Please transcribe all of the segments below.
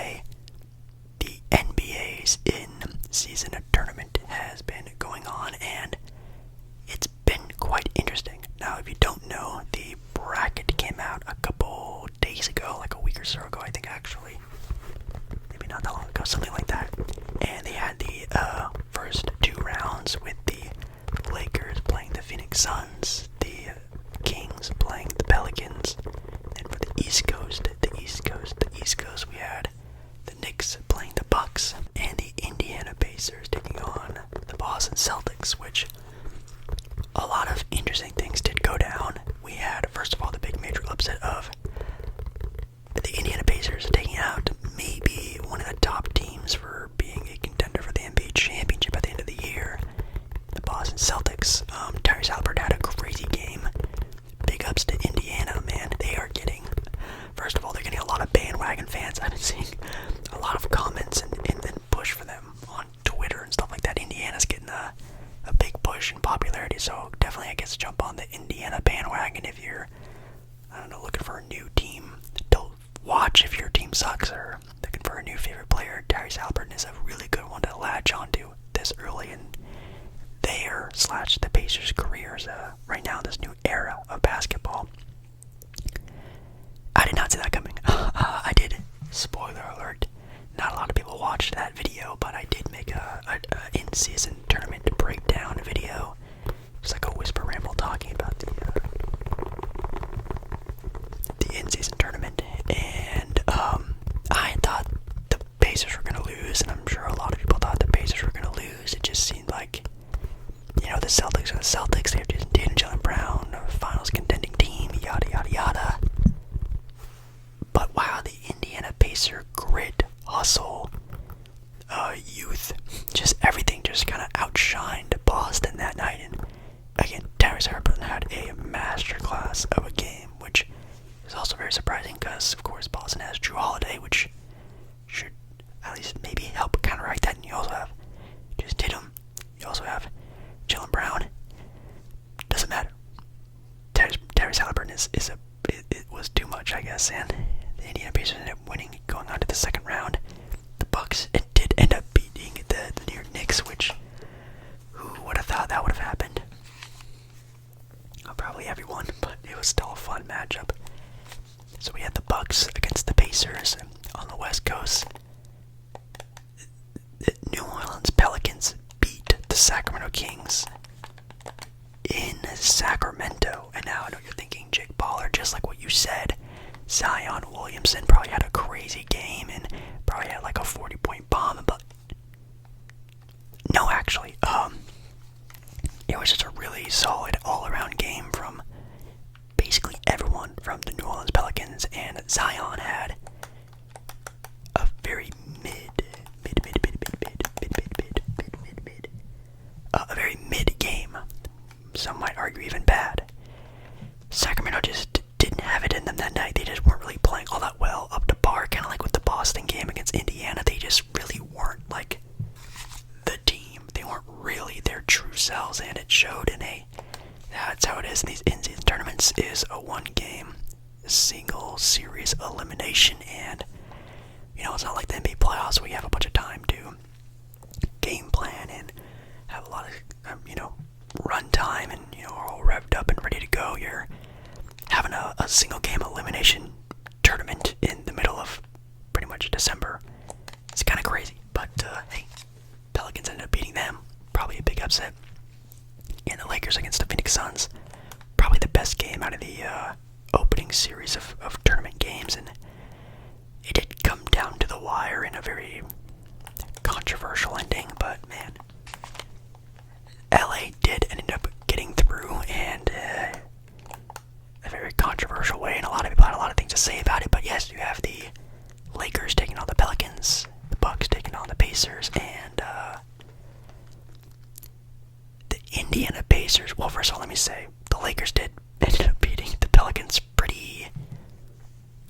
NBA. The NBA's in-season tournament has been going on, and it's been quite interesting. Now, if you don't know, the bracket came out a couple days ago, like a week or so ago, I think, actually. Maybe not that long ago, something like that. And they had the first two rounds with the Lakers playing the Phoenix Suns, the Kings playing the Pelicans, and for the East Coast, we had the Knicks playing the Bucks, and the Indiana Pacers taking on the Boston Celtics, which a lot of interesting things did go down. We had, first of all, the big major upset of the Indiana Pacers taking out maybe one of the top teams for being a contender for the NBA championship at the end of the year. The Boston Celtics, Tyrese Haliburton had a crazy game. Big ups to Indiana, man. They are getting, first of all, they're getting a lot of bandwagon fans. I've been seeing a lot of comments and push for them on Twitter and stuff like that. Indiana's getting a big push in popularity, so definitely I guess jump on the Indiana bandwagon if you're, I don't know, looking for a new team to watch if your team sucks, or looking for a new favorite player. Tyrese Haliburton is a really good one to latch onto this early in their / the Pacers' careers right now in this new era of basketball. I did not see that coming. I did, spoiler alert, not a lot of people watched that video, but I did make a in-season tournament breakdown video. It's like a whisper ramble talking about the in-season tournament, and I thought the Pacers were going to lose, and I'm sure a lot of people thought the Pacers were going to lose. It just seemed like, you know, the Celtics are the Celtics. They have Jason Tatum, Jaylen Brown, finals contending team, yada yada yada. But wow, the Indiana Pacer grit, hustle, youth, just everything just kind of outshined Boston that night. And again, Tyrese Haliburton had a masterclass of a game, which is also very surprising because, of course, Boston has Drew Holiday, which should at least maybe help counteract that. And you also have Jason Tatum. You also have Jaylen Brown. Doesn't matter. Tyrese Haliburton it was too much, I guess, and the Indiana Pacers ended up winning, going on to the second round. The Bucks did end up beating the New York Knicks, which, who would have thought that would have happened? Probably everyone, but it was still a fun matchup. So we had the Bucks against the Pacers on the West Coast. The New Orleans Pelicans beat the Sacramento Kings in Sacramento. And now I know you're thinking, Jake Paul, just like what you said, Zion Williamson probably had a crazy game and probably had like a 40-point bomb, but no, actually, it was just a really solid all-around game from basically everyone from the New Orleans Pelicans, and Zion had a very a very mid game. Some might argue even bad. Sacramento just didn't have it in them that night. They just weren't really playing all that well, up to par, kind of like with the Boston game against Indiana. They just really weren't like the team. They weren't really their true selves, and it showed in that's how it is in these in-season tournaments, is a one-game, single series elimination, and, you know, it's not like the NBA playoffs where you have a bunch of time to game plan and have a lot of, run time and, are all revved up and ready to go. You're having a single game elimination tournament in the middle of pretty much December. It's kind of crazy, but hey, Pelicans ended up beating them. Probably a big upset. And the Lakers against the Phoenix Suns, probably the best game out of the opening series of tournament games, and it did come down to the wire in a very controversial ending, but man, LA did end up getting through, and a very controversial way, and a lot of people had a lot of things to say about it. But yes, you have the Lakers taking on the Pelicans, the Bucks taking on the Pacers, and the Indiana Pacers. Well, first of all, let me say the Lakers ended up beating the Pelicans pretty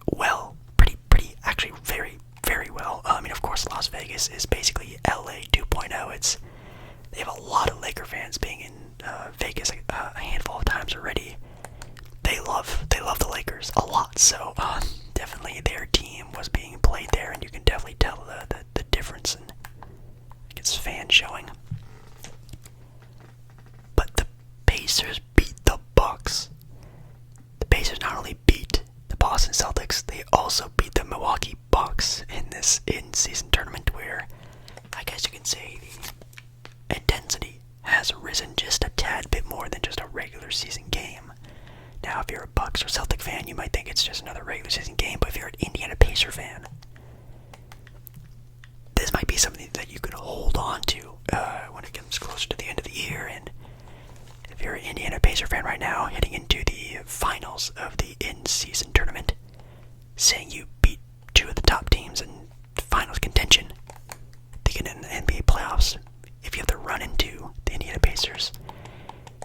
well, pretty actually very, very well. I mean, of course, Las Vegas is basically LA 2.0. They have a lot of Laker fans being in Vegas a handful of times already. They love the Lakers a lot, so definitely their team was being played there, and you can definitely tell the difference in its fan showing. But the Pacers beat the Bucks. The Pacers not only beat the Boston Celtics, they also beat the Milwaukee Bucks in this in-season tournament where I guess you can say the intensity has risen just a tad bit more than just a regular season game. Now, if you're a Bucks or Celtic fan, you might think it's just another regular season game, but if you're an Indiana Pacer fan, this might be something that you could hold on to when it comes closer to the end of the year. And if you're an Indiana Pacer fan right now, heading into the finals of the in-season tournament, saying you beat two of the top teams in finals contention, thinking in the NBA playoffs, if you have to run into the Indiana Pacers,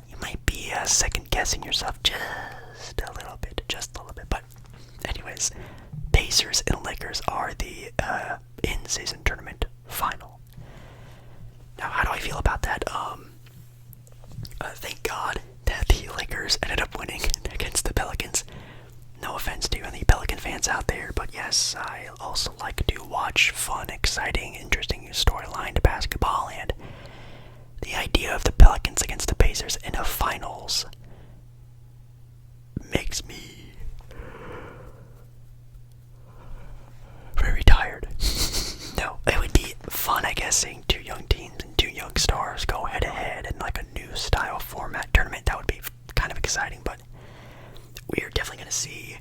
you might be second-guessing yourself just a little bit. But anyways, Pacers and Lakers are the in-season tournament final. Now, how do I feel about that? Thank God that the Lakers ended up winning against the Pelicans. No offense to any Pelican fans out there, but yes, I also like to watch fun, exciting, interesting storyline basketball, and the idea of the Pelicans against the Pacers in a finals makes me very tired. No, it would be fun, I guess, seeing two young teams and two young stars go head-to-head in like a new style format tournament. That would be kind of exciting, but we're definitely going to see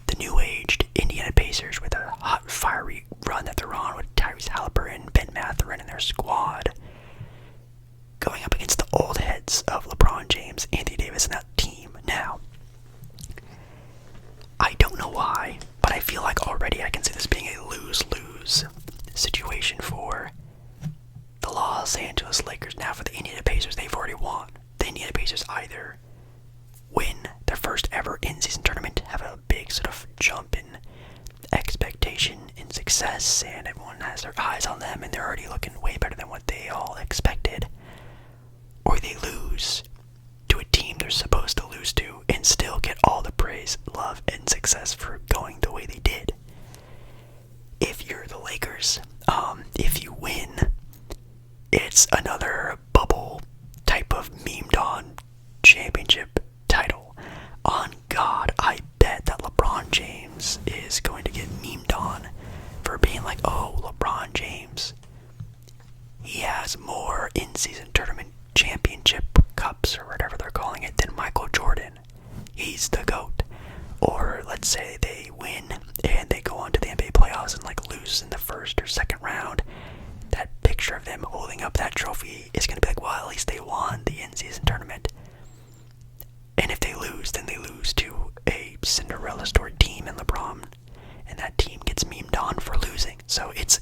the new-aged Indiana Pacers with a hot, fiery run that they're on with Tyrese Haliburton, Ben Mathurin, and their squad going up against the old heads of LeBron James, Anthony Davis, and that team. Now, I don't know why, but I feel like already I can see this being a lose-lose situation for the Los Angeles Lakers. Now, for the Indiana Pacers, they've already won. The Indiana Pacers either win their first ever in-season tournament, have a big sort of jump in expectation and success, and everyone has their eyes on them, and they're already looking way better than what they all expected, or they lose to a team they're supposed to lose to and still get all the praise, love, and success for going the way they did. If you're the Lakers, if you win, it's another bubble type of memed on championship title. On God, I bet that LeBron James is going to get memed on for being like, oh, LeBron James, he has more in-season tournament championship cups or whatever they're calling it than Michael Jordan. He's the GOAT. Or let's say they win and they go on to the NBA playoffs and like lose in the first or second round. That picture of them holding up that trophy is going to be like, well, at least they won the in-season tournament. And if they lose, then they lose to a Cinderella story team in LeBron, and that team gets memed on for losing. So it's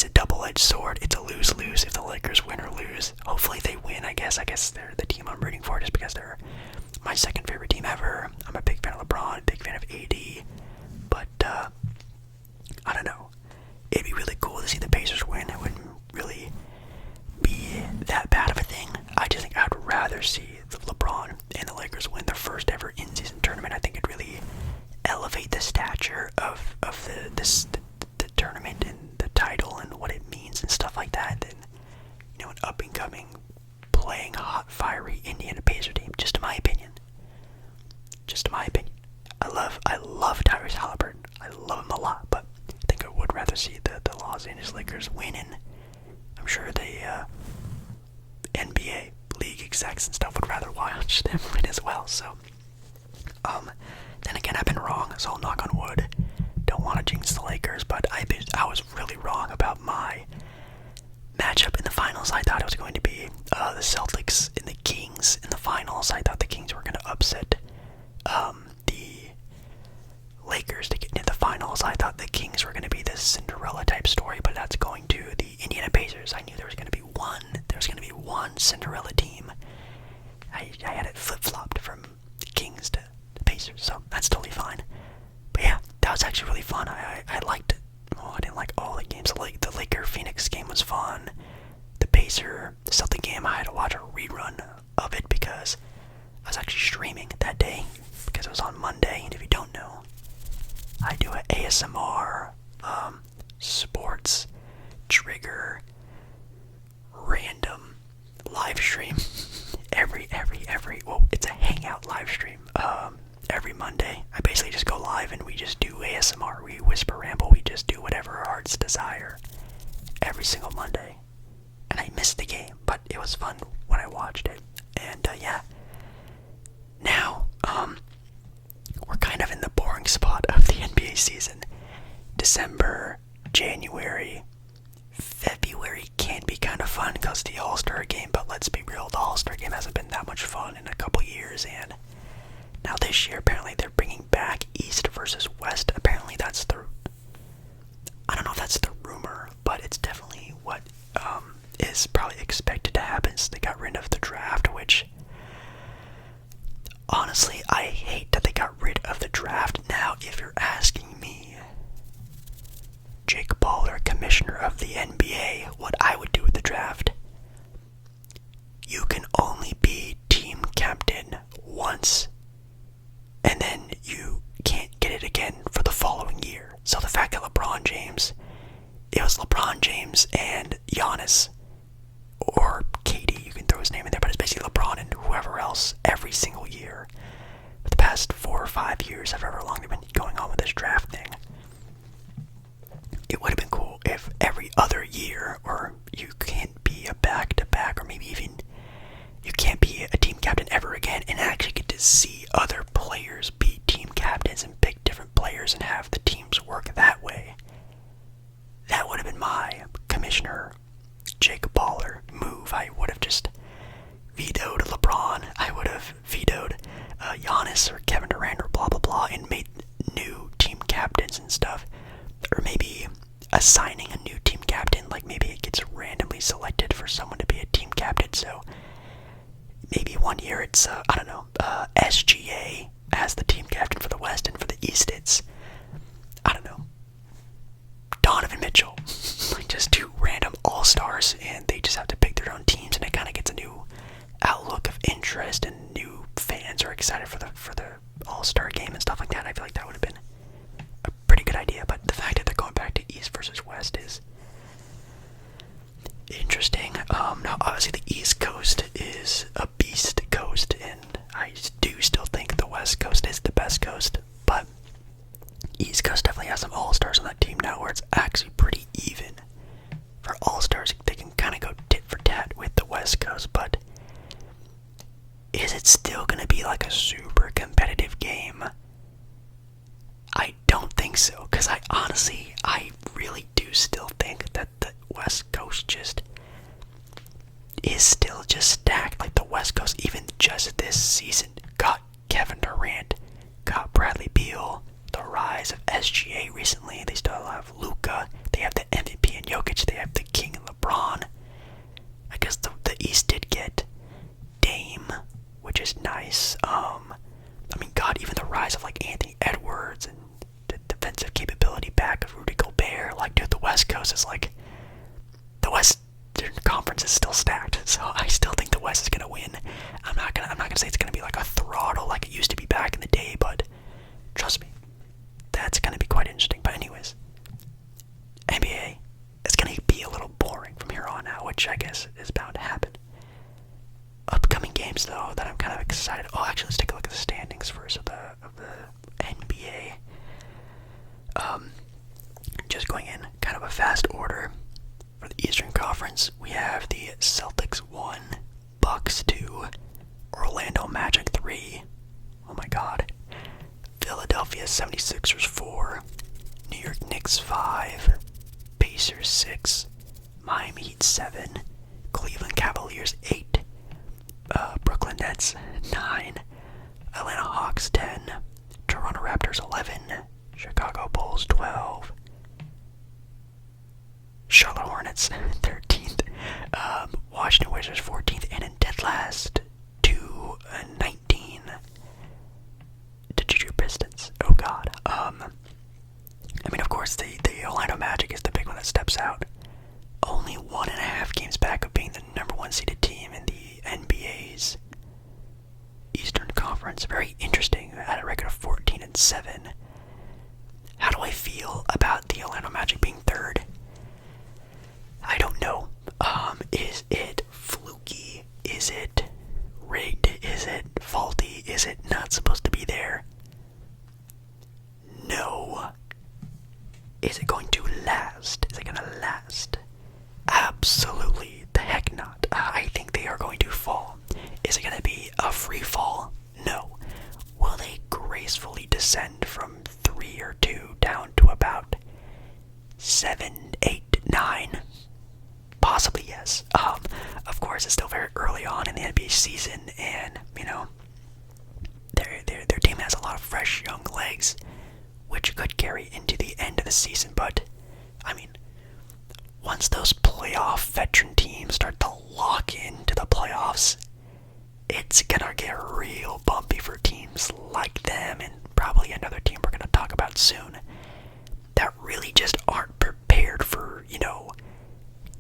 a double-edged sword. It's a lose-lose if the Lakers win or lose. Hopefully they win, I guess. I guess they're the team I'm rooting for just because they're my second favorite team ever. I'm a big fan of LeBron, big fan of AD. But, I don't know. It'd be really cool to see the Pacers win. It wouldn't really be that bad of a thing. I just think I would rather see the LeBron and the Lakers win their first ever in-season tournament. I think it'd really elevate the stature of the tournament and the title and what it means and stuff like that. And, you know, an up-and-coming, playing hot, fiery Indiana Pacer team. Just in my opinion. I love Tyrese Haliburton. I love him a lot, but I think I would rather see the Los Angeles Lakers win, and I'm sure the NBA league execs and stuff would rather watch them win as well. So, then again, I've been wrong, so I'll knock on wood. Don't want to jinx the Lakers, but I was really wrong about my matchup in the finals. I thought it was going to be the Celtics and the Kings in the finals. I thought the Kings were going to upset the Lakers to get into the finals. I thought the Kings were going to be this Cinderella type story, but that's going to the Indiana Pacers. I knew there was going to be one Cinderella team. I had it flip-flopped from the Kings to the Pacers, so that's totally fine. But yeah, that was actually really fun. I liked it. Oh, I didn't like all the games. The Laker-Phoenix game was fun. The Pacer-Celtic game, I had to watch a rerun of it because I was actually streaming that day because it was on Monday. And if you don't know, sports, trigger, random, live stream, well, it's a hangout live stream, every Monday. I basically just go live and we just do ASMR, we whisper ramble, we just do whatever our hearts desire every single Monday. And I missed the game, but it was fun when I watched it. And yeah, now we're kind of in the boring spot of the NBA season. December, January, February can be kind of fun because the All-Star game, but let's be real, the All-Star game hasn't been that much fun in a couple years. And now this year apparently they're bringing back East versus West. Apparently that's the, I don't know if that's the rumor, but it's definitely what is probably expected to happen. So they got rid of the draft, which honestly I hate that they got rid of the draft. Now if you're asking me, Jake Paul, commissioner of the NBA, what I would do with the draft, you can only be team captain once, and then you can't get it again for the following year. So the fact that LeBron James, it was LeBron James and Giannis, or KD, you can throw his name in there, but it's basically LeBron and whoever else every single year for the past 4 or 5 years, however long they've been going on with this draft thing. It would have been cool if every other year, or you can't be a back-to-back, or maybe even you can't be a team captain ever again, and actually get to see other players be team captains and pick different players and have the teams work that way. That would have been my commissioner Jake Paul move. I would have just vetoed LeBron. I would have vetoed Giannis or Kevin Durant or blah blah blah, and made new team captains and stuff. Or maybe assigning a new team captain, like maybe it gets randomly selected for someone to be a team captain. So maybe one year it's I don't know, SGA as the team captain for the West, and for the East it's, I don't know, Donovan Mitchell. Like just two random all-stars, and they just have to pick their own teams, and it kind of gets a new outlook of interest, and new fans are excited for the all-star game and stuff like that. I feel like that would have been a pretty good idea, but the fact that they're going back to East versus West is interesting. Now obviously the East Coast is a beast coast, and I do still think the West Coast is the best coast, but East Coast definitely has some all-stars on that team now where it's actually pretty even. For all-stars, they can kind of go tit for tat with the West Coast, but is it still going to be like a super competitive game? I don't think so, because I really do still think that the West Coast just is still just stacked. Like the West Coast, even just this season, got Kevin Durant, got Bradley Beal, the rise of SGA recently. They still have Luka. They have the MVP and Jokic. They have the King and LeBron. I guess the East did get Dame, which is nice. I mean, God, even the rise of like Anthony Edwards and the defensive capability back of Rudy Gobert. Like, dude, the West Coast is like, the Western Conference is still stacked. So I still think the West is gonna win. I'm not gonna say it's gonna be like a throttle like it used to be back in the day, but trust me, that's gonna be quite interesting. But anyways, NBA is gonna be a little boring from here on out, which I guess is bound to happen. Upcoming games though that I'm kind of excited. Oh, actually, let's take a look at the standings first of the NBA. Just going in kind of a fast order. For the Eastern Conference, we have the Celtics 1, Bucks 2, Orlando Magic 3. Oh my God. Philadelphia 76ers 4, New York Knicks 5, Pacers 6, Miami Heat 7, Cleveland Cavaliers 8, Brooklyn Nets 9, Atlanta Hawks 10, Toronto Raptors 11, Chicago Bulls 12, Charlotte Hornets 13th, Washington Wizards 14th, and in dead last 2-19, the Detroit Pistons. Oh God. I mean, of course, the Orlando Magic is the big one that steps out. Only 1.5 games back of being the number 1 seeded team in the NBA's Eastern Conference. Very interesting. At a record of 14-7. How do I feel about the Orlando Magic is it going to last? Is it going to last? Absolutely the heck not. I think they are going to fall. Is it going to be a free fall? No. Will they gracefully descend from 3 or 2 down to about 7, 8, 9? Possibly yes. Of course, it's still very early on in the NBA season, and their team has a lot of fresh young legs, which could carry into the end of the season. But I mean, once those playoff veteran teams start to lock into the playoffs, it's gonna get real bumpy for teams like them and probably another team we're gonna talk about soon that really just aren't prepared for,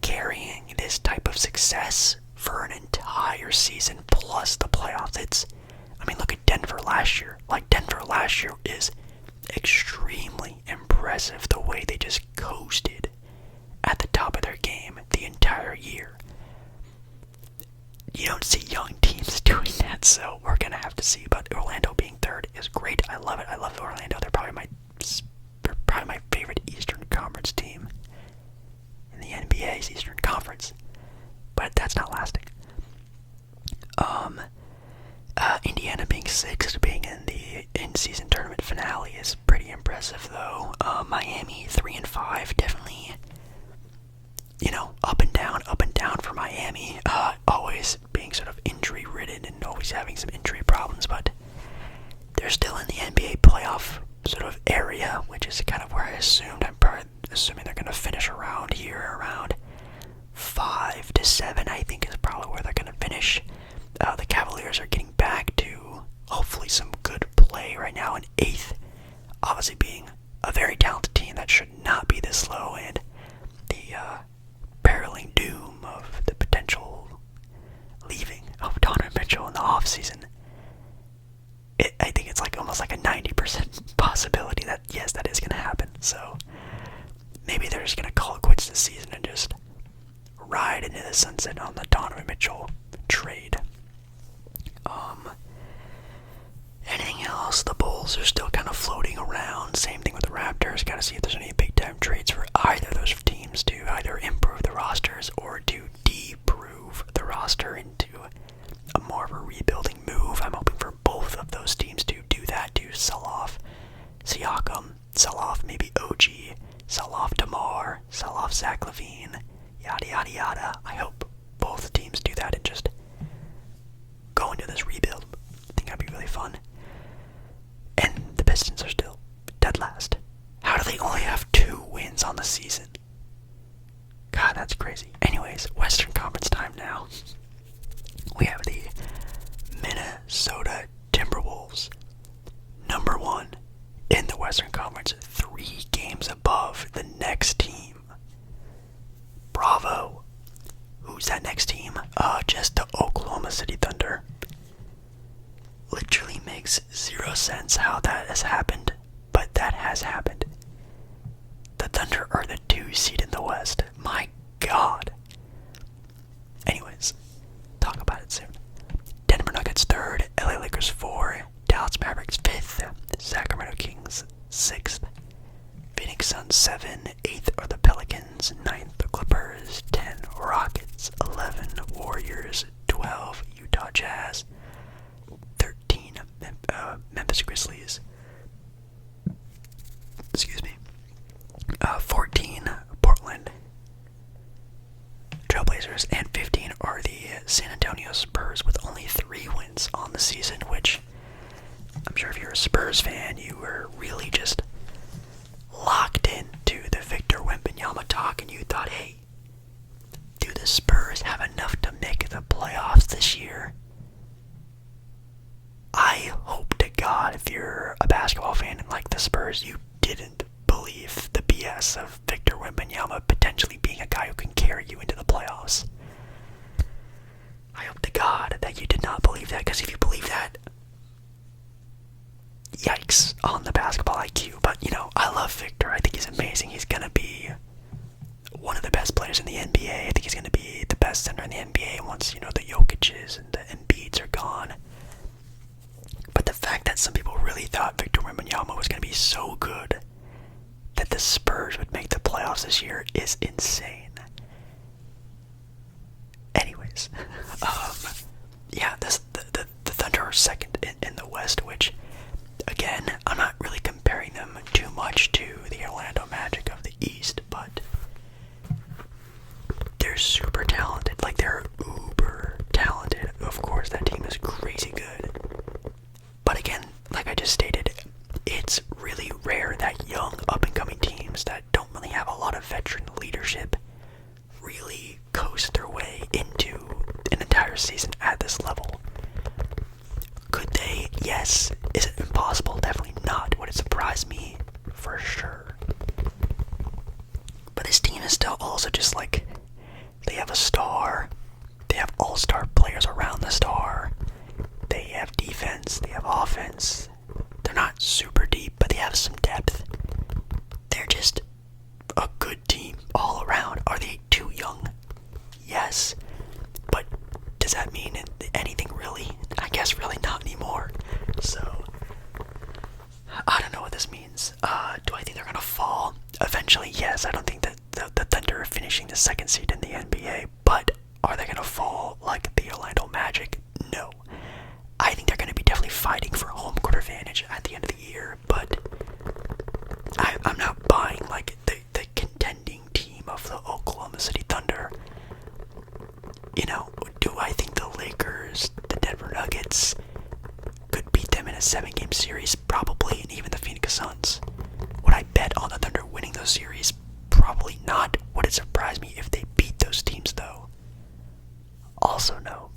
carrying this type of success for an entire season plus the playoffs. Look at Denver last year. Denver last year is extremely impressive the way they just coasted at the top of their game the entire year. You don't see young teams doing that, so we're gonna have to see. But Orlando being third is great. I love it. I love Orlando. They're probably my favorite Eastern Conference team in the NBA's Eastern Conference. But that's not lasting. Indiana being sixth, being in the in-season tournament finale is pretty impressive, though. Miami 3-5, definitely. Up and down for Miami. Always being sort of injury-ridden and always having some injury problems, but they're still in the NBA playoff sort of area, which is kind of where I assumed. I'm probably assuming they're going to finish around 5 to 7, I think is probably where they're going to finish. The Cavaliers are getting back to hopefully some good play right now in 8th, obviously being a very talented team that should not be this low, and the barreling doom of the potential leaving of Donovan Mitchell in the offseason. I think it's almost like a 90% possibility that, yes, that is going to happen. So maybe they're just going to call it quits this season and just ride into the sunset on the Donovan Mitchell trade. Anything else? The Bulls are still kind of floating around. Same thing with the Raptors. Got to see if there's any big-time trades for either of those teams to either improve the rosters or to de-prove the roster into a more of a rebuilding move. I'm hoping for both of those teams to do that, to sell off Siakam, sell off maybe OG, sell off DeMar, sell off Zach LaVine, yada yada yada. I hope both teams do that and just go into this rebuild. I think that'd be really fun. And the Pistons are still dead last. How do they only have 2 wins on the season? God, that's crazy. Anyways, Western Conference time now. We have the Minnesota Timberwolves, number 1 in the Western Conference, 3 games above the next team. Bravo. Who's that next team? Just the Oklahoma City Thunder. Literally makes 0 sense how that has happened, but that has happened. The Thunder are the 2 seed in the West. My God. Anyways, talk about it soon. Denver Nuggets 3rd, LA Lakers 4, Dallas Mavericks 5th, Sacramento Kings 6th, Phoenix Suns 7, 8th are the Pelicans, 9th the Clippers, 10 Rockets, 11 Warriors, 12 Utah Jazz, 13 Memphis Grizzlies, 14 Portland Trailblazers, and 15 are the San Antonio Spurs with only 3 wins on the season, which I'm sure if you're a Spurs fan, you were really just locked into the Victor Wembanyama talk and you thought, hey, do the Spurs have enough to make the playoffs this year? I hope to God if you're a basketball fan and like the Spurs, you didn't believe the BS of Victor Wembanyama potentially being a guy who can carry you into the playoffs. I hope to God that you did not believe that, because if you believe that, yikes on the basketball IQ. Spurs would make the playoffs this year is insane. Anyways, yeah, the Thunder are second in the West, which, again, I'm not really comparing them too much to the Orlando Magic of the East, but they're super talented. Like, they're uber talented. Of course, that team is crazy good. But again, like I just stated, it's really rare that young, up-and-coming teams that don't really have a lot of veteran leadership really coast their way into an entire season at this level. Could they? Yes. Is it impossible? Definitely not. Would it surprise me? For sure. But this team is still also just like, they have a star, they have all-star players around the star, they have defense, they have offense. They're not super deep, but they have some depth. They're just a good team all around. Are they too young? Yes. But does that mean anything really? I guess really not anymore. So, I don't know what this means. Do I think they're going to fall? Eventually, yes. I don't think that the Thunder are finishing the second seed in the NBA, but are they going to fall like the Orlando Magic? No. I think they're going to be definitely fighting for home court advantage at the end of the year, but I'm not buying like the contending team of the Oklahoma City Thunder. You know, do I think the Lakers, the Denver Nuggets could beat them in a 7-game series? Probably, and even the Phoenix Suns. Would I bet on the Thunder winning those series? Probably not. Would it surprise me if they beat those teams, though? Also, no.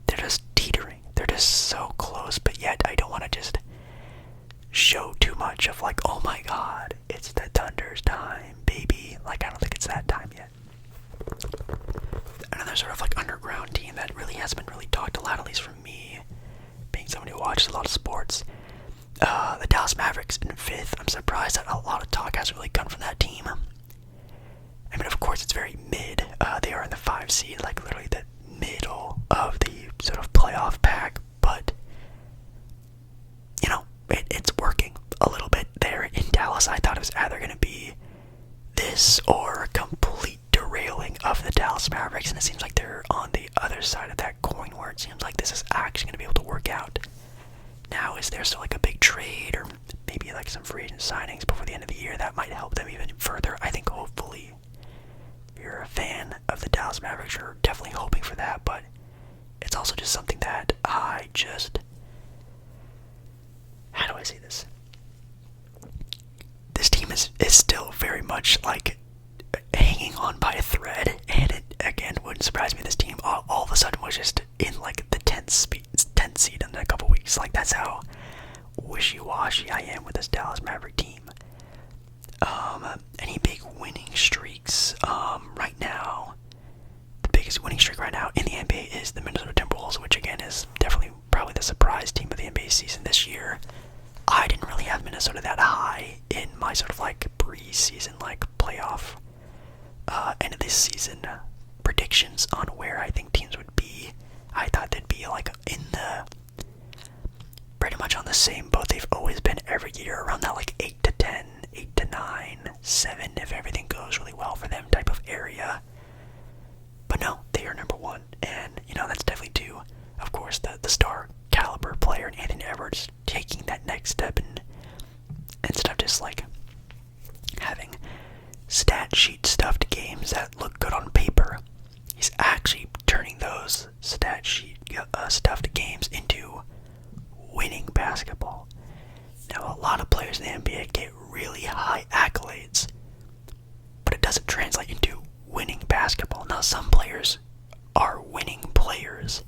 They're just teetering. They're just so close, but yet I don't want to just show too much of like, oh my god, it's the Thunder's time, baby. Like, I don't think it's that time yet. Another sort of like underground team that really hasn't been really talked a lot, at least from me, being somebody who watches a lot of sports. The Dallas Mavericks in 5th. I'm surprised that a lot of talk hasn't really come from that team. I mean, of course, it's very mid. They are in the 5 seed, like literally the middle of the sort of playoff pack, but you know, it's working a little bit there in Dallas. I thought it was either going to be this or a complete derailing of the Dallas Mavericks, and it seems like they're on the other side of that coin where it seems like this is actually going to be able to work out. Now, is there still like a big trade or maybe like some free agent signings before the end of the year that might help them even further? I think hopefully, if you're a fan of the Dallas Mavericks, you're definitely hoping for that, but it's also just something that I just, how do I say this? This team is still very much like hanging on by a thread, and it again wouldn't surprise me if this team all of a sudden was just in like the 10th seed in a couple weeks. Like, that's how wishy-washy I am with this Dallas Maverick team. Any big winning streaks? Right now, the biggest winning streak right now in the NBA is the Minnesota Timberwolves, which again is definitely probably the surprise team of the NBA season this year. I didn't really have Minnesota that high in my sort of like preseason, like playoff, end of this season predictions on where I think teams would be. I thought they'd be like in the, pretty much on the same boat they've always been every year, around that like 8 to 10, 8 to 9, 7 if everything goes really well for them type of area. But no, they are number 1, and you know, that's definitely due, of course, the star caliber player in Anthony Edwards taking that next step, and instead of just like having stat sheet stuffed games that look good on paper, he's actually turning those stat sheet stuffed games into winning basketball. Now, a lot of players in the NBA get really high accolades, but it doesn't translate into winning basketball. Now, some players are winning players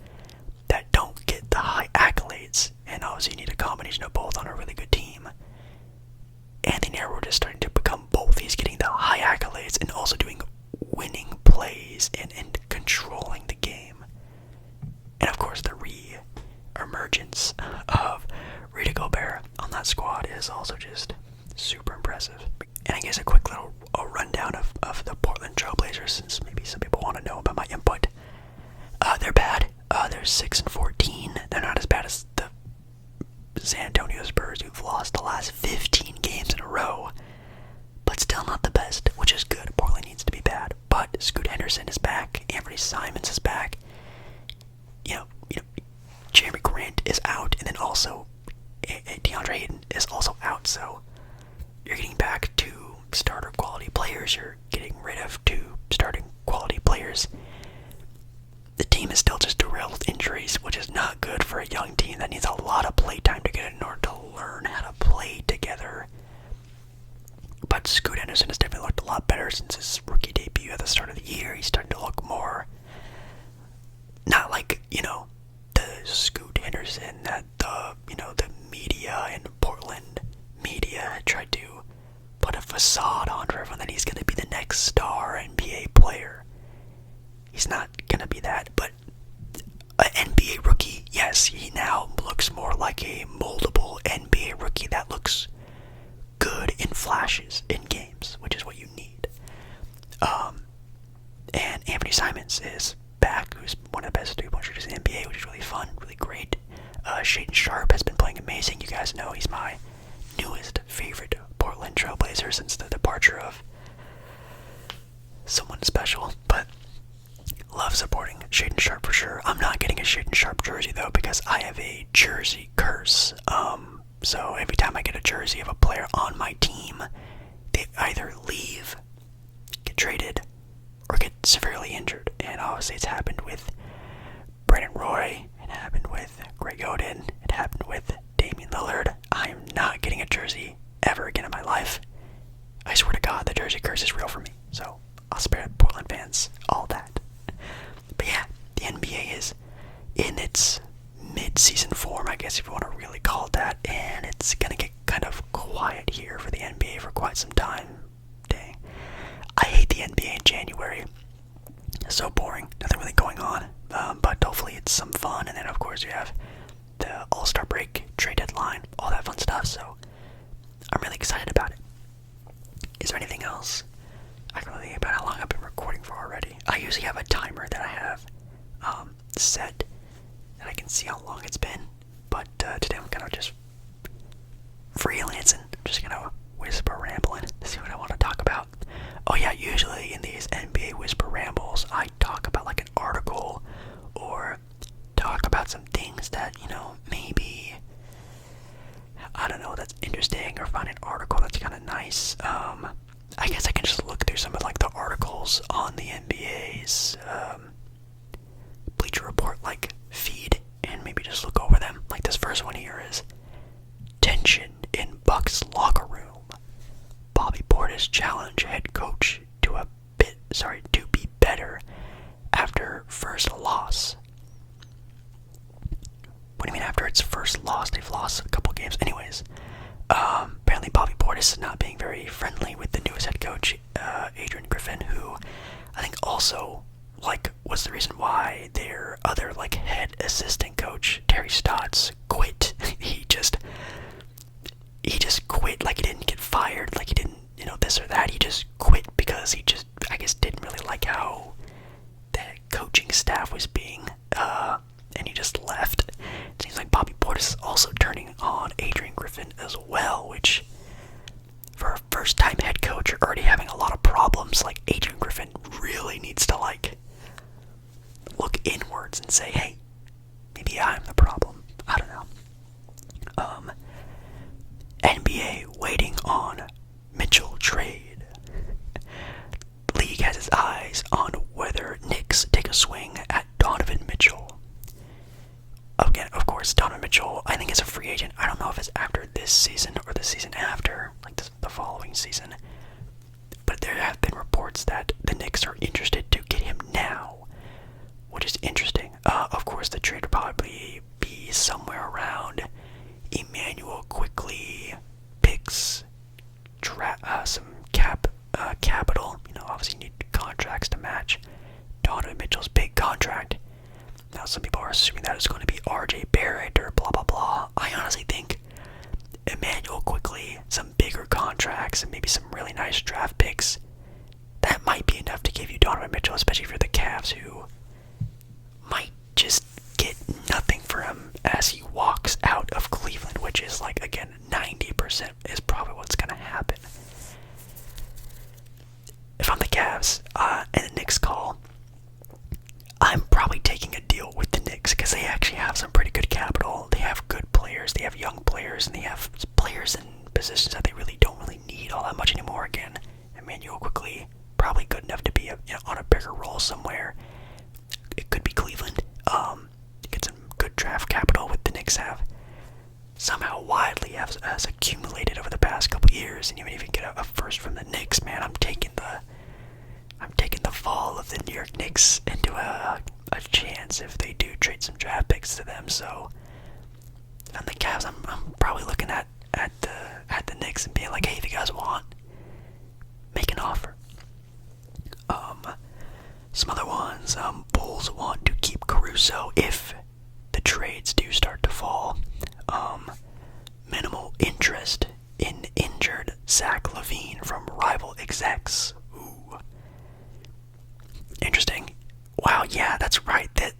that don't get the high accolades, and obviously you need a combination of both on a really good team. Anthony Edwards is starting to become both. He's getting the high accolades and also doing winning plays and controlling the game. And of course, the re-emergence of Rudy Gobert on that squad is also just super impressive. And I guess a quick little rundown of the Portland Trailblazers, since maybe some people want to know about my input. They're bad. They're 6-14. They're not as bad as the San Antonio Spurs, who've lost the last 15 games in a row, but still not the best is good. Portland needs to be bad. But Scoot Henderson is back. Anthony Simons is back. Jeremy Grant is out, and then also DeAndre Ayton is also out. So you're getting back to starter quality players. You're getting rid of 2 starting quality players. The team is still just derailed with injuries, which is not good for a young team that needs a lot of play time to get in order to learn how to play together. But Scoot Henderson has definitely looked a lot better since his rookie debut at the start of the year. He's starting to look more, not like, the Scoot Henderson that the media and Portland media had tried to put a facade on for everyone that he's going to be the next star NBA player. He's not going to be that, but an NBA rookie, yes, he now looks more like a moldable NBA rookie that looks good in flashes in games, which is what you need. And Anthony Simons is back, who's one of the best 3-point shooters in the NBA, which is really fun, really great. Shaedon Sharpe has been playing amazing. You guys know he's my newest favorite Portland Trailblazer since the departure of someone special, but love supporting Shaedon Sharpe for sure. I'm not getting a Shaedon Sharpe jersey though because I have a jersey curse. So every time I get a jersey of a player on my team, they either leave, get traded, or get severely injured. And obviously it's happened with Brandon Roy, it happened with Greg Oden, it happened with Damian Lillard. I am not getting a jersey ever again in my life. I swear to God, the jersey curse is real for me. So I'll spare Portland fans all that. But yeah, the NBA is in its mid-season form, I guess if you want to really call it that, and it's going to get kind of quiet here for the NBA for quite some time. Dang. I hate the NBA in January. It's so boring. Nothing really going on. But hopefully it's some fun, and then of course you have the All-Star break, trade deadline, all that fun stuff, so I'm really excited about it. Is there anything else? I can really think about how long I've been recording for already. I usually have a timer that I have set that I can see how long it's been, but today I'm kind of just freelancing. I'm just gonna whisper rambling to see what I want to talk about. Oh yeah, usually in these NBA whisper rambles, I talk about like an article or talk about some things that, maybe, I don't know, that's interesting, or find an article that's kind of nice. I guess I can just look through some of like the articles on the NBA's Bleacher Report like feed and maybe just look over them. Like this first one here is tension in Bucks locker room. Bobby Portis challenge head coach to be better after first loss. What do you mean after its first loss? They've lost a couple games. Anyways, apparently Bobby Portis is not being very friendly with the newest head coach, Adrian Griffin, who I think also was the reason why their other head assistant coach, Terry Stotts, quit. he just quit. He didn't get fired. He didn't, this or that. He just quit because he just, I guess, didn't really like how the coaching staff was being, and he just left. It seems like Bobby Portis is also turning on Adrian Griffin as well, which, for a first-time head coach, you're already having a lot of problems. Adrian Griffin really needs to, look inwards and say, hey, maybe I'm the problem. I don't know. NBA waiting on Mitchell trade. League has its eyes on whether Knicks take a swing at Donovan Mitchell. Again, of course, Donovan Mitchell, I think, is a free agent. I don't know if it's after this season or the season after, the following season. But there have been reports that the Knicks are interested to get him now, which is interesting. Of course, the trade would probably be somewhere around Emmanuel Quickly picks, some capital. Obviously you need contracts to match Donovan Mitchell's big contract. Now, some people are assuming that it's going to be RJ Barrett or blah blah blah. I honestly think Emmanuel Quickly, some bigger contracts, and maybe some really nice draft picks, that might be enough to give you Donovan Mitchell, especially if you're the Cavs, who might just get nothing for him as he walks out of Cleveland, which is, again, 90% is probably what's going to happen. Cavs and the Knicks call, I'm probably taking a deal with the Knicks because they actually have some pretty good capital. They have good players, they have young players, and they have players in positions that they really don't really need all that much anymore. Again, Emmanuel quickly, probably good enough to be on a bigger role somewhere. It could be Cleveland. Get some good draft capital with the Knicks have. Somehow widely has accumulated over the past couple years, and even if you get a first from the Knicks, man, I'm taking the fall of the New York Knicks into a chance if they do trade some draft picks to them. So on the Cavs, I'm probably looking at the Knicks and being like, hey, if you guys want, make an offer. Some other ones, Bulls want to keep Caruso if the trades do start to fall. Minimal interest in injured Zach LaVine from rival execs. Ooh. Interesting. Wow, yeah, that's right. There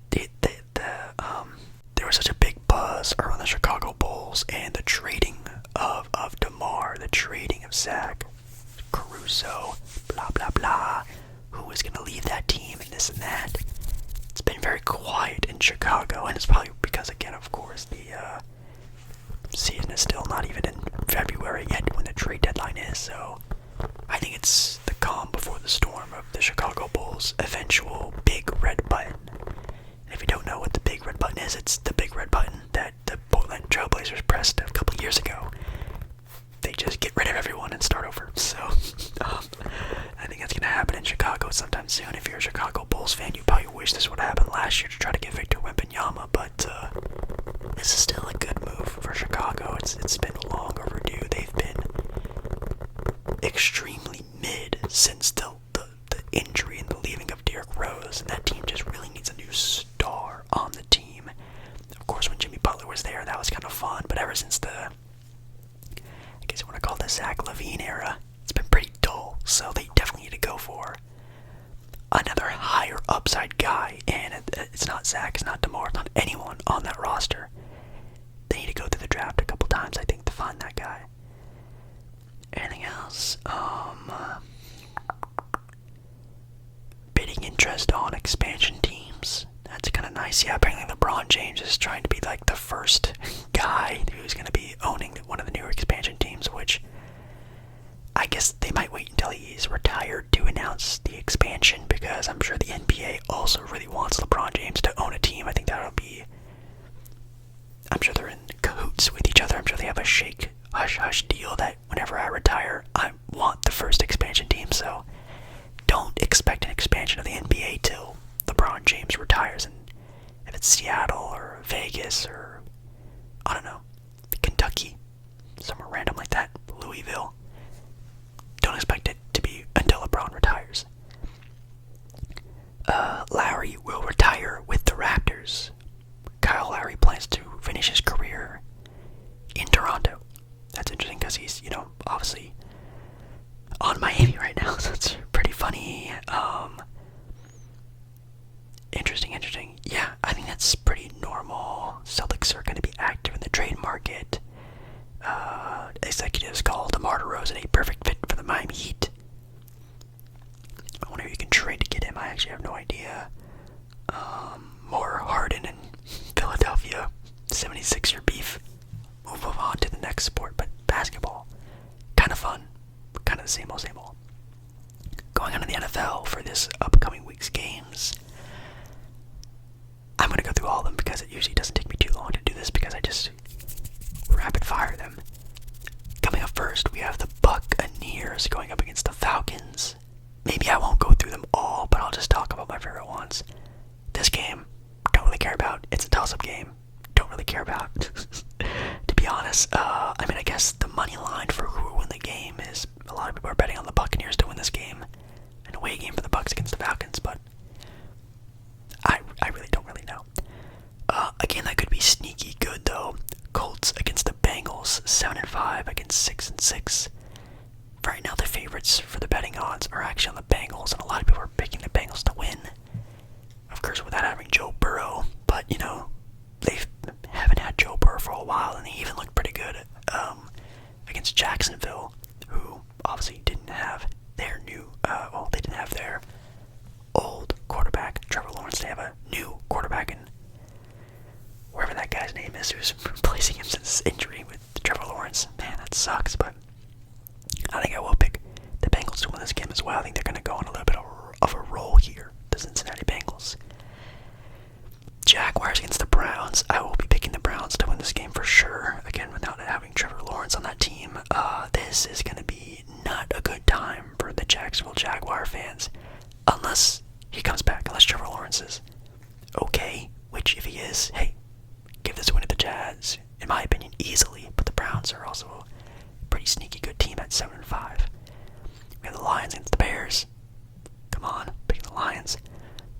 was such a big buzz around the Chicago Bulls and the trading of DeMar, the trading of Zach, Caruso, blah, blah, blah. Who is going to leave that team and this and that. It's been very quiet in Chicago, and it's probably because, again, of course, the season is still not even in February yet when the trade deadline is, so I think it's the calm before the storm of the Chicago Bulls' eventual big red button. And if you don't know what the big red button is, it's the big red button that the Portland Trailblazers pressed a couple years ago. They just get rid of everyone and start over, so I think that's going to happen in Chicago sometime soon. If you're a Chicago Bulls fan, you probably wish this would happen last year to try to get Victor Wembanyama, but this is still a good move for Chicago. It's been long overdue. They've been extremely mid since the injury and the leaving of Derrick Rose, and that team just really needs a new star on the team. Of course, when Jimmy Butler was there, that was kind of fun, but ever since I guess you want to call it the Zach LaVine era, it's been pretty dull, so they definitely need to go for another higher upside guy, and it's not Zach, it's not DeMar, it's not anyone on that roster. They need to go through the draft a couple times, I think, to find that guy. Anything else? Bidding interest on expansion teams. That's kind of nice. Yeah, apparently LeBron James is trying to be like the first guy who's going to be owning one of the newer expansion teams, which I guess they might wait until he's retired to announce the expansion, because I'm sure the NBA also really wants LeBron James to own a team. I think that'll be... I'm sure they're in cahoots with each other. I'm sure they have a shake, hush-hush deal that whenever I retire, I want the first expansion team, so don't expect an expansion of the NBA till LeBron James retires, and if it's Seattle or Vegas or, I don't know, Kentucky, somewhere random like that, Louisville, don't expect it to be until LeBron retires. Lowry will retire with the Raptors. Kyle Lowry plans to finish his career in Toronto. That's interesting because he's, obviously on Miami right now, so it's pretty funny. Interesting. Yeah, I think that's pretty normal. Celtics are going to be active in the trade market. Executives call DeMar DeRozan a perfect fit for the Miami Heat. I wonder if you can trade to get him. I actually have no idea. More Harden and Philadelphia 76er beef. Move on to the next sport, but basketball. Kind of fun. Kind of the same old. Going on to the NFL for this upcoming week's games. I'm going to go through all of them because it usually doesn't take me too long to do this because I just rapid fire them. Coming up first, we have the Buccaneers going up against the Falcons. Maybe I won't go through them all, but I'll just talk about my favorite ones. This game, don't really care about. It's a toss-up game. Don't really care about. To be honest, I guess the money line for who will win the game is a lot of people are betting on the Buccaneers to win this game. An away game for the Bucs against the Falcons, but I really don't really know. Again, that could be sneaky good though. Colts against the Bengals, 7-5 against 6-6. Right now, the favorites for the betting odds are actually on the Bengals, and a lot of people are picking the Bengals to win. Of course, without having Joe Burrow, but they haven't had Joe Burrow for a while, and they even looked pretty good against Jacksonville, who obviously didn't have their fans. Unless he comes back, unless Trevor Lawrence is okay, which if he is, hey, give this win to the Jazz, in my opinion, easily. But the Browns are also a pretty sneaky good team at 7-5. We have the Lions against the Bears. Come on, picking the Lions.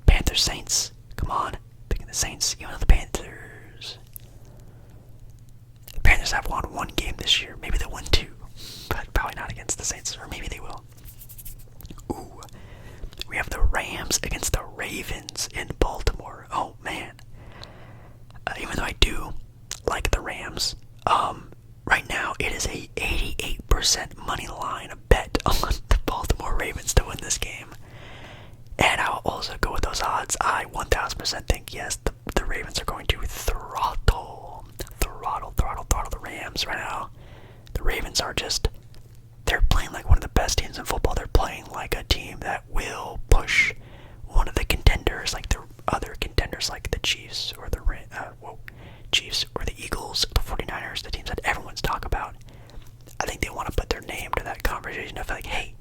Panthers, Saints. Come on, picking the Saints. Even though the Panthers have won one game this year. Maybe they'll win two, but probably not against the Saints, or maybe they will. Ooh, we have the Rams against the Ravens in Baltimore. Oh man, even though I do like the Rams, right now it is a 88% money line bet on the Baltimore Ravens to win this game. And I'll also go with those odds. I 1000% think, yes, the Ravens are going to throttle the Rams right now. The Ravens are they're playing like one of the best teams in football. They're playing like a team that will push one of the contenders, like the other contenders, like the Chiefs or the Eagles, the 49ers, the teams that everyone's talking about. I think they want to put their name to that conversation of like, hey,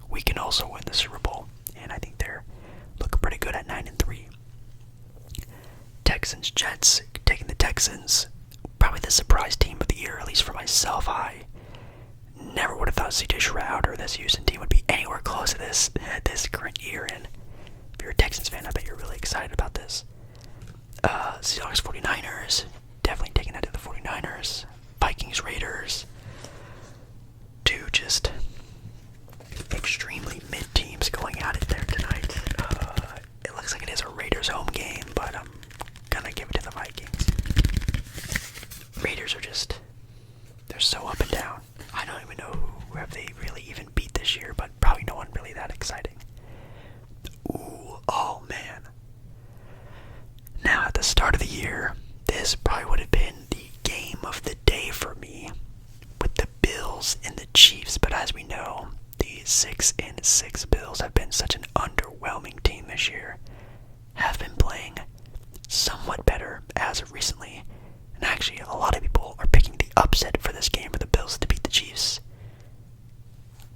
we can also win the Super Bowl. And I think they're looking pretty good at 9-3. Texans, Jets, taking the Texans. Probably the surprise team of the year, at least for myself. I never would have thought CJ Stroud or this Houston team would be anywhere close to this current year. And if you're a Texans fan, I bet you're really excited about this. Seahawks, 49ers. Definitely taking that to the 49ers. Vikings, Raiders. Two just extremely mid teams going at it there tonight. It looks like it is a Raiders home game, but I'm gonna give it to the Vikings. Raiders are they're so up and down. I don't even know who have they really even beat this year, but probably no one really that exciting. Ooh, oh man. Now at the start of the year, this probably would have been the game of the day for me with the Bills and the Chiefs, but as we know, the 6-6 Bills have been such an underwhelming team this year, have been playing somewhat better as of recently, and actually a lot of people are picking the upset for this game for the Bills to beat the Chiefs.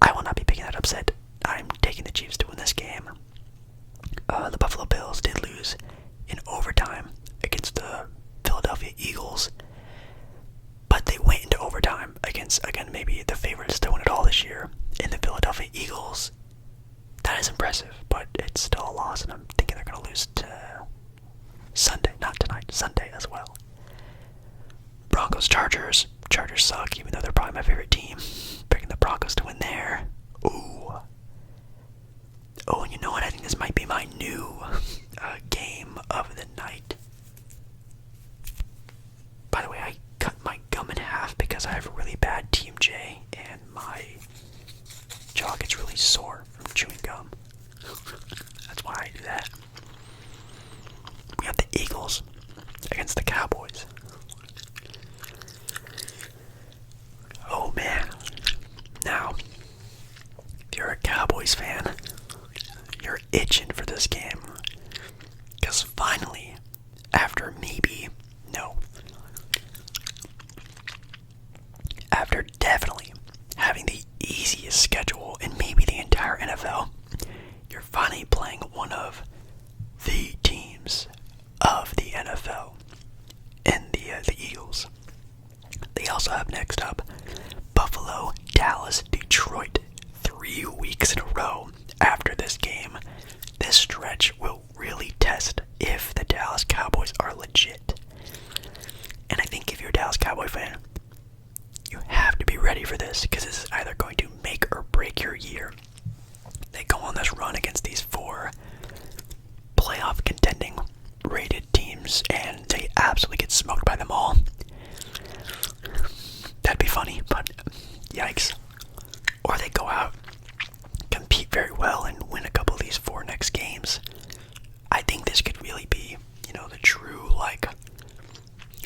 I will not be picking that upset. I'm taking the Chiefs to win this game. The Buffalo Bills did lose in overtime against the Philadelphia Eagles, but they went into overtime against, again, maybe the favorites to win it all this year in the Philadelphia Eagles. That is impressive, but it's still a loss, and I'm thinking they're going to lose to Sunday, not tonight, Sunday as well. Broncos, Chargers. Chargers suck, even though they're probably my favorite team. Picking the Broncos to win there. Ooh. Oh, and you know what? I think this might be my new game of the night. By the way, I cut my gum in half because I have a really bad TMJ, and my jaw gets really sore from chewing gum. That's why I do that. We have the Eagles against the Cowboys. Oh man. Now, if you're a Cowboys fan, you're itching for this game. Because finally, after definitely having the easiest schedule in maybe the entire NFL, you're finally playing one of the teams of the NFL and the Eagles. They also have next up Buffalo, Dallas, Detroit. 3 weeks in a row after this game. This stretch will really test if the Dallas Cowboys are legit. And I think if you're a Dallas Cowboy fan, you have to be ready for this, because this is either going to make or break your year. They go on this run against these 4 playoff contending rated teams, and they absolutely get smoked by them all. That'd be funny, but yikes. Or they go out, compete very well, and win a couple of these 4 next games. I think this could really be, the true,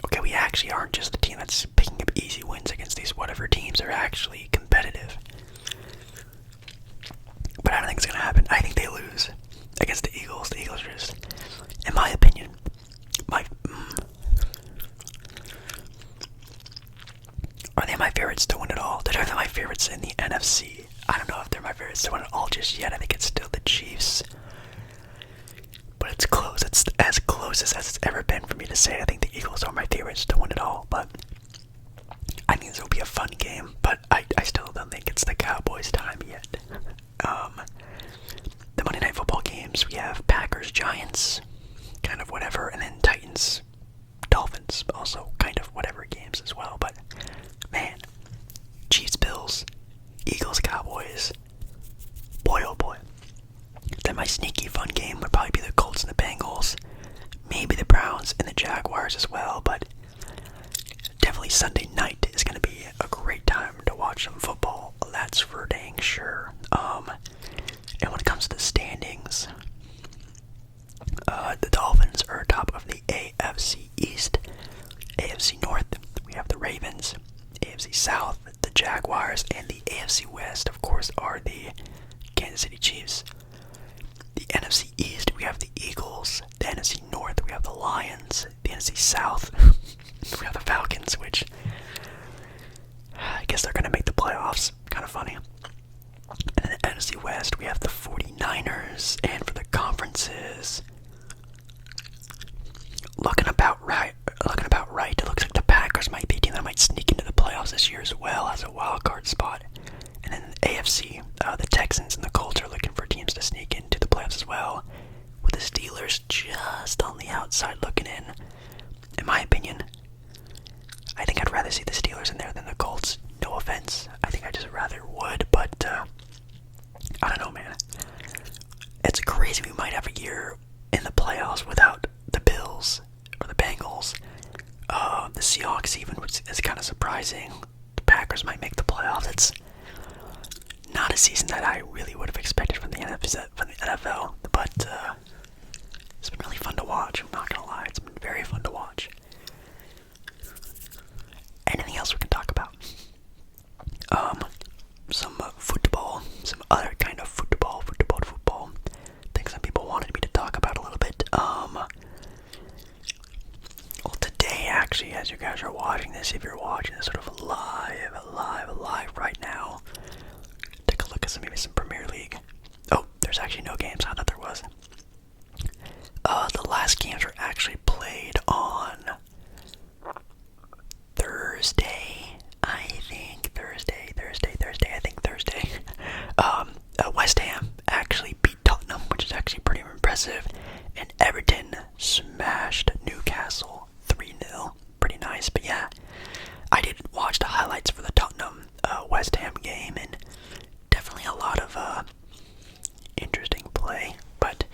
okay, we actually aren't just a team that's picking up easy wins against these whatever teams. Are actually competitive. But I don't think it's going to happen. I think they lose against the Eagles. The Eagles are just, in my opinion, are they my favorites to win it all? Are they my favorites in the NFC? I don't know if they're my favorites to win it all just yet. I think it's still the to say it. I think the Eagles are my favorites to win it all, but I think this will be a fun game, but I still don't think it's the Cowboys' time yet. The Monday Night Football games, we have Packers, Giants, kind of whatever, and then Titans, Dolphins, also kind of whatever games as well, but man, Chiefs, Bills, Eagles, Cowboys, boy oh boy. Then my sneaky fun game would probably be the Colts and the Bengals, maybe the Browns and the Jaguars as well, but definitely Sunday night is going to be a great time to watch some football, that's for dang sure. And when it comes to the standings, the Dolphins are top of the AFC East. AFC North, we have the Ravens. AFC South, the Jaguars. And the AFC West, of course, are the Kansas City Chiefs. The NFC East, we have the Eagles. The NFC North, we have the Lions. The NFC South, we have the Falcons, which I guess they're going to make the playoffs. Kind of funny. And in the NFC West, we have the 49ers. And for the conferences, looking about right. It looks like the Packers might be a team that might sneak into the playoffs this year as well as a wild card spot. And then the AFC, the Texans and the Colts are looking for teams to sneak into the playoffs as well, with the Steelers just on the outside looking in. In my opinion, I think I'd rather see the Steelers in there than the Colts. No offense. I think I just rather would, but I don't know, man. It's crazy we might have a year in the playoffs without the Bills or the Bengals. The Seahawks even, which is kind of surprising. The Packers might make the playoffs. It's not a season that I really would have expected from the NFL, but it's been really fun to watch. I'm not gonna lie, it's been very fun to watch. Anything else we can talk about? Some football, some other kind of football. Things that people wanted me to talk about a little bit. Well, today, actually, as you guys are watching this, if you're watching this sort of live right now, take a look at maybe some Premier League. Oh, there's actually no games. I thought there was. The last games were actually played on Thursday. I think Thursday. West Ham actually beat Tottenham, which is actually pretty impressive. And Everton smashed Newcastle 3-0. Pretty nice, but yeah. I did watch the highlights for the Tottenham West Ham game, and definitely a lot of interesting play, but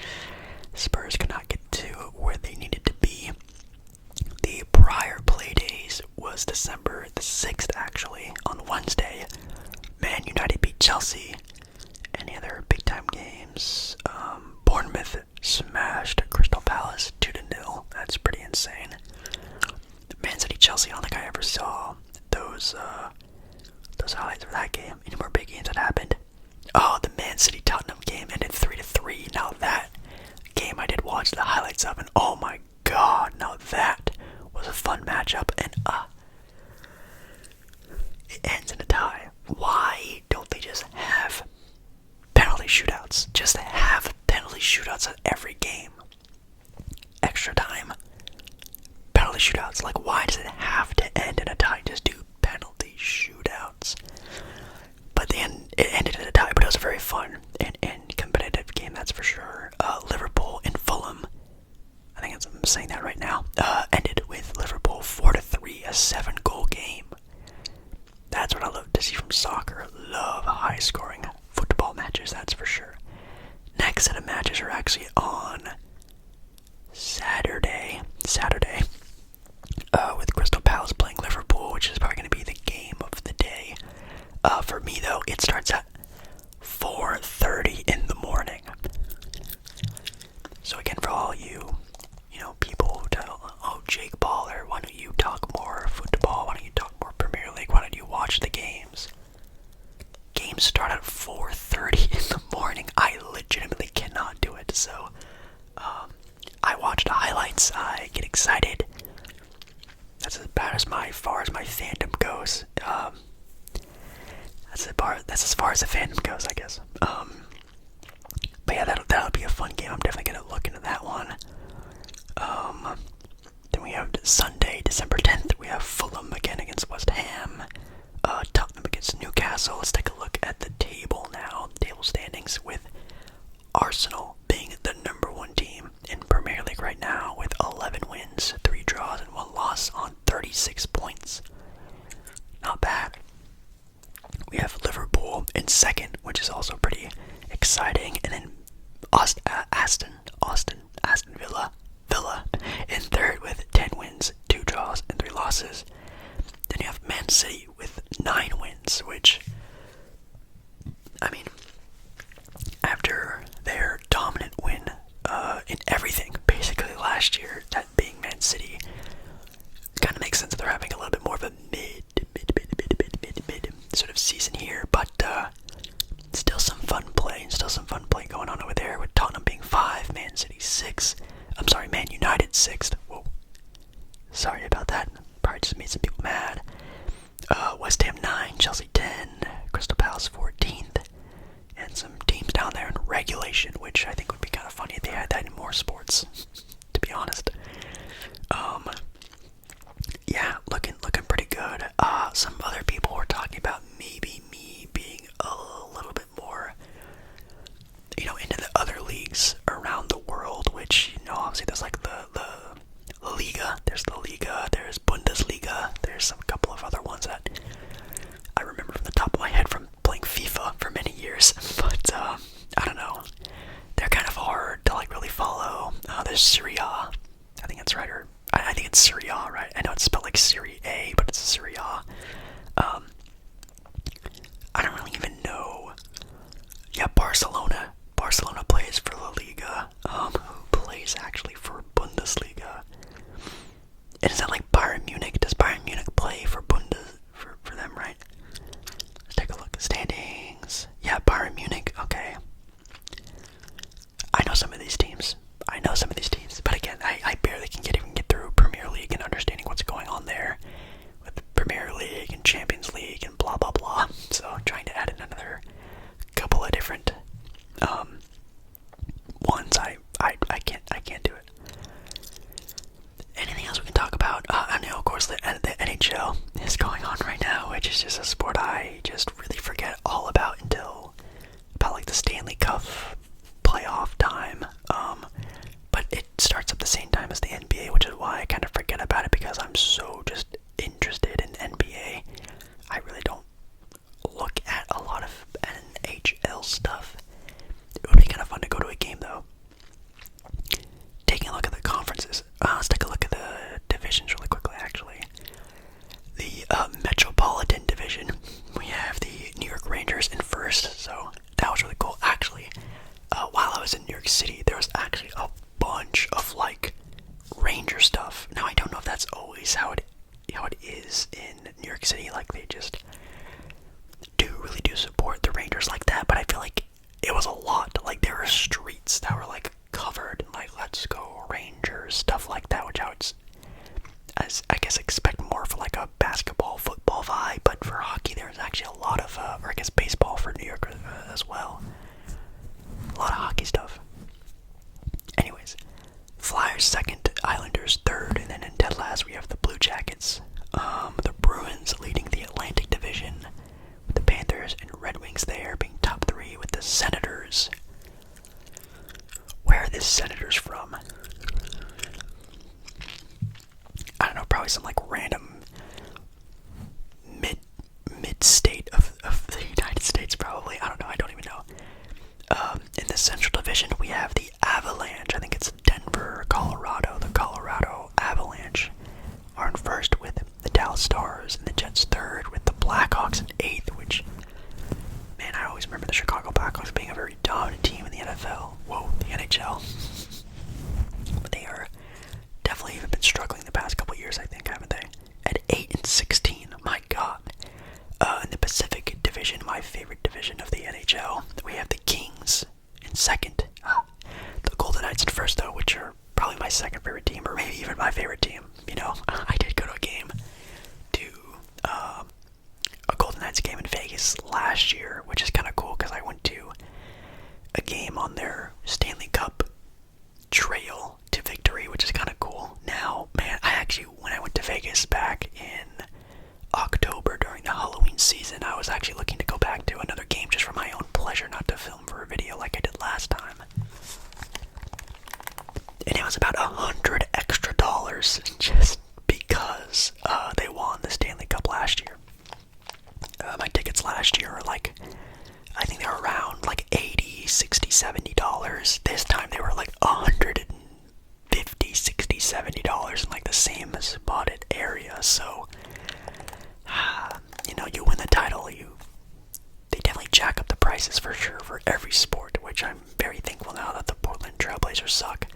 Spurs could not get to where they needed to be. The prior play days was December the 6th, actually, on Wednesday. Man United beat Chelsea. Any other big time games? Bournemouth smashed Crystal Palace 2-0. That's pretty insane. Man City Chelsea, I don't think I ever saw those highlights for that game. Any more big games that happened? Oh, the Man City Tottenham game ended 3-3. Now that game I did watch the highlights of, and oh my god, now that was a fun matchup, and it ends in a tie. Why don't they just have penalty shootouts? Just have penalty shootouts at every game. Extra time. Penalty shootouts. Like, why does it have to end in a tie? Just do penalty shootouts. But then it ended in a tie, but it was a very fun and competitive game, that's for sure. Liverpool and Fulham, I think I'm saying that right now, ended with Liverpool 4-3, a 7-goal game. That's what I love to see from soccer. Love high-scoring football matches, that's for sure. Next set of matches are actually on Saturday, with Crystal Palace playing Liverpool, which is probably going to be the game of the day. For me, though, it starts at 4:30 in the morning. So again, for all you people who tell, oh, Jake Baller, why don't you talk more football? Why don't you talk more Premier League? Why don't you watch the games? Games start at 4:30 in the morning. I legitimately cannot do it. So, I watch the highlights. I get excited. That's about as far as my fandom goes. That's as far as the fandom goes, I guess. But yeah, that'll be a fun game. I'm definitely gonna look into that one. Then we we have Sunday, December 10th, we have Fulham again against West Ham. Tottenham against Newcastle. Let's take a look at the table now. Table standings with Arsenal being the number 1 team in Premier League right now with 11 wins, 3 draws, and 1 loss on 36 points. Not bad. We have Liverpool in second, which is also pretty exciting, and then Aston Villa in third with 10 wins, 2 draws, and 3 losses. Then you have Man City with 9 wins, which, I mean, after their dominant win in everything, basically last year, that being Man City, kind of makes sense that they're having a little bit more of a mid sort of season here, but still some fun play going on over there with Tottenham being 5, Man City 6. I'm sorry, Man United 6th. Whoa. Sorry about that. Probably just made some people mad. West Ham 9, Chelsea 10, Crystal Palace 14th, and some teams down there in regulation, which I think would be kind of funny if they had that in more sports, to be honest. Yeah, looking pretty good. Some other people were talking about maybe me being a little bit more, into the other leagues around the world, which, obviously there's like the Liga, there's the Liga, there's Bundesliga, there's a couple of other ones that I remember from the top of my head from playing FIFA for many years, but I don't know, they're kind of hard to like really follow. There's Serie A, I think that's right, or I think it's Serie A, right? I know it's spelled like Serie A, but it's Serie A. I don't really even know. Yeah, Barcelona plays for La Liga. Who plays actually for Bundesliga? And is that like Bayern Munich? Does Bayern Munich play for for them, right? Let's take a look at the standings. Yeah, Bayern Munich, okay. I know some of these teams. But again, I barely can even get through Premier League and understanding what's going on there with Premier League and Champions League and blah blah blah. So trying to add in another couple of different ones, I can't do it. Anything else we can talk about? I know, of course, the NHL is going on right now, which is just a sport I just really forget all about until about like the Stanley Cup playoff time. But it starts at the same time as the NBA, which is why I kind of forget about it, because I'm so just interested in NBA. I really don't look at a lot of NHL stuff. It would be kind of fun to go to a game, though. Taking a look at the conferences. Let's take a look at the divisions really quickly, actually. The Metropolitan Division, we have the New York Rangers in first, so that was really cool. Actually, while I was in New York City, there was actually a bunch of like Ranger stuff. Now I don't know if that's always how it is in New York City, like they just really do support the Rangers like that, but I feel like it was a lot. Like there were streets that were like covered in like "Let's Go Rangers" stuff like that, which I guess expect more for like a basketball, football vibe, but for hockey there was actually a lot of, or I guess baseball for New York as well. A lot of hockey stuff. Anyways, Flyers second, Islanders third, and then in dead last we have the Blue Jackets. The Bruins leading the Atlantic Division, with the Panthers and Red Wings there being top 3, with the Senators. Where are the Senators from? I don't know, probably some like random mid-state of the United States, probably. I don't know, I don't even know. In the Central Division, we have the Avalanche. I think it's Denver, Colorado. The Colorado Avalanche are in first with the Dallas Stars, and the Jets third with the Blackhawks in 8th, which, man, I always remember the Chicago Blackhawks being a very dominant team in the NFL. Whoa, the NHL. But they are definitely even been struggling the past couple years, I think, haven't they? At 8-16, my God. In the Pacific Division, my favorite division of the NHL, we have the Kings in second. The Golden Knights in first, though, which are probably my second favorite team, or maybe even my favorite team. I did go to a game, a Golden Knights game in Vegas last year, which is kind of cool because I went to a game on their Stanley Cup trail to victory, which is kind of cool. Now, man, I $100 extra just because they won the Stanley Cup last year. My tickets last year were like, I think they were around like $80, $60, $70. This time they were like $150, $60, $70 in like the same spotted area. So, you win the title, they definitely jack up the prices for sure for every sport, which I'm very thankful now that the Portland Trailblazers suck.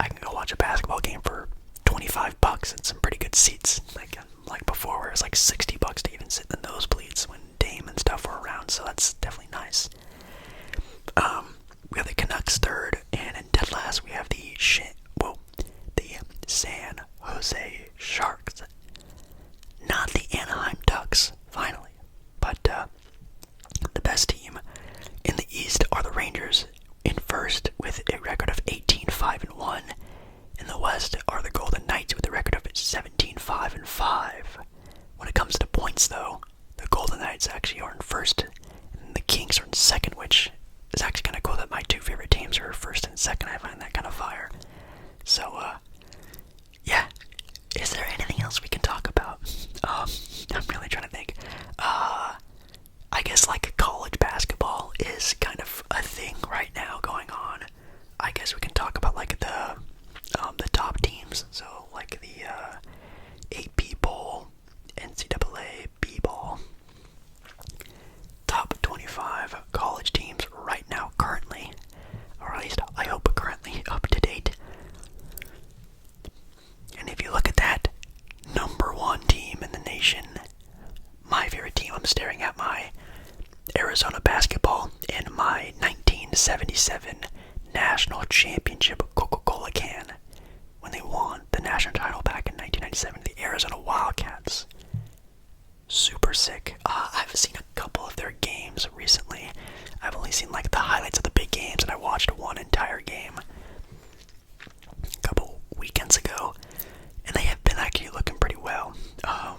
I can go watch a basketball game for $25 and some pretty good seats, like before, where it was like $60 to even sit in the nosebleeds when Dame and stuff were around. So that's definitely nice. We have the Canucks third, and in dead last we have the San Jose Sharks, not the Anaheim Ducks, finally. But the best team in the East are the Rangers in first with a record of 18-5-1. In the West are the Golden Knights with a record of 17-5-5. When it comes to points, though, the Golden Knights actually are in first, and the Kings are in second, which is actually kind of cool that my two favorite teams are first and second. I find that kind of fire. So, yeah. Is there anything else we can talk about? I'm really trying to think. I guess like college basketball is kind of a thing right now going on. I guess we can talk about like the top teams. So like the AP Bowl, NCAA B-Ball. Top 25 college teams right now currently, or at least I hope currently up to date. And if you look at that number one team in the nation, my favorite team, I'm staring at my Arizona basketball and my 1977 national championship Coca-Cola can when they won the national title back in 1997, the Arizona Wildcats. Super sick. I've seen a couple of their games recently. I've only seen like the highlights of the big games, and I watched one entire game a couple weekends ago, and they have been actually looking pretty well,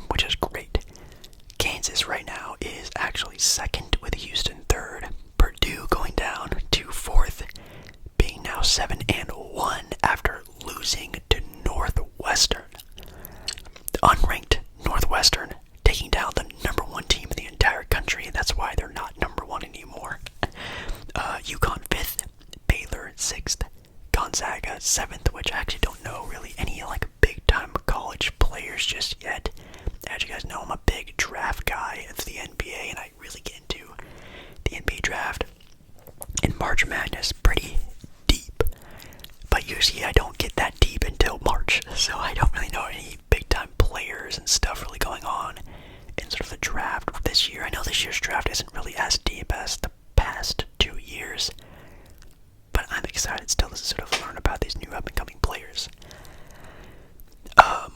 which is great. Kansas right now is actually second with Houston third. Purdue going down to fourth, being now 7-1 after losing to Northwestern. The unranked Northwestern taking down the number one team in the entire country. That's why they're not number one anymore. UConn 5th, Baylor 6th, Gonzaga 7th, which I actually don't know really any like big time college players just yet. As you guys know, I'm a big draft guy of the NBA, and I really get into the NBA draft in March Madness pretty deep. But usually I don't get that deep until March, so I don't really know any big time players and stuff really going on in sort of the draft this year. I know this year's draft isn't really as deep as the past 2 years, but I'm excited still to sort of learn about these new up-and-coming players.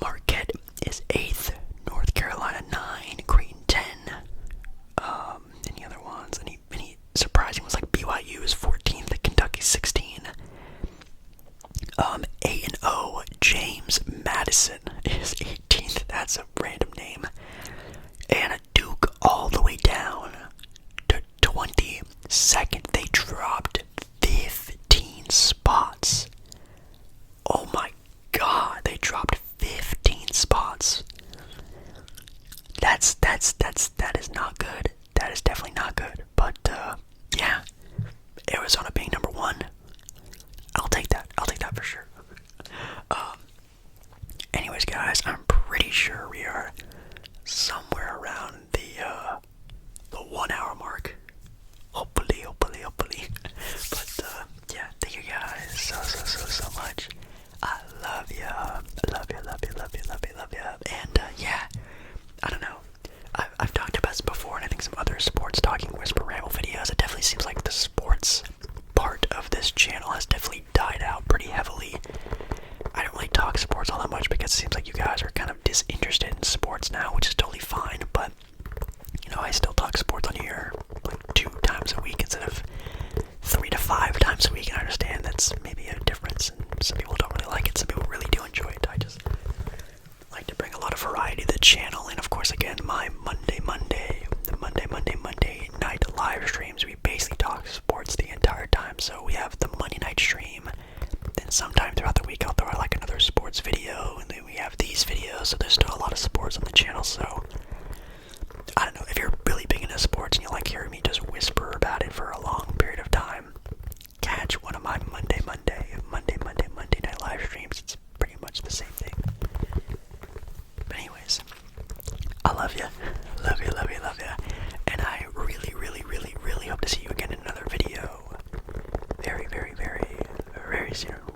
Marquette is 8th, North Carolina 9, Creighton 10. Any other ones? Any surprising ones like BYU is 14th, Kentucky 16. A&O James Madison is 18th. That's a random name. And Duke all the way down to 22nd. They dropped 15 spots. Oh my god, they dropped 15 spots. That is not good. That is definitely not good. But yeah, Arizona being number one, I'll take that. I'll take that for sure. Anyways, guys, I'm pretty sure we are somewhere around the 1 hour mark. Hopefully. But yeah, thank you guys so much. I love ya. Love ya. And yeah, I don't know. I've talked about this before, and I think some other sports talking whisper ramble videos. It definitely seems like the sports part of this channel has definitely died out pretty heavily. I don't really talk sports all that much because it seems like you guys are kind of disinterested in sports now, which is totally fine. But I still talk sports on here like 2 times a week instead of 3 to 5 times a week, and I understand that's maybe a difference, and some people don't really like it, some people really do enjoy it. I just like to bring a lot of variety to the channel, and of course, again, my Monday night live streams, we basically talk sports the entire time. So we have the Monday night stream, then sometime throughout the week I'll throw out like see you.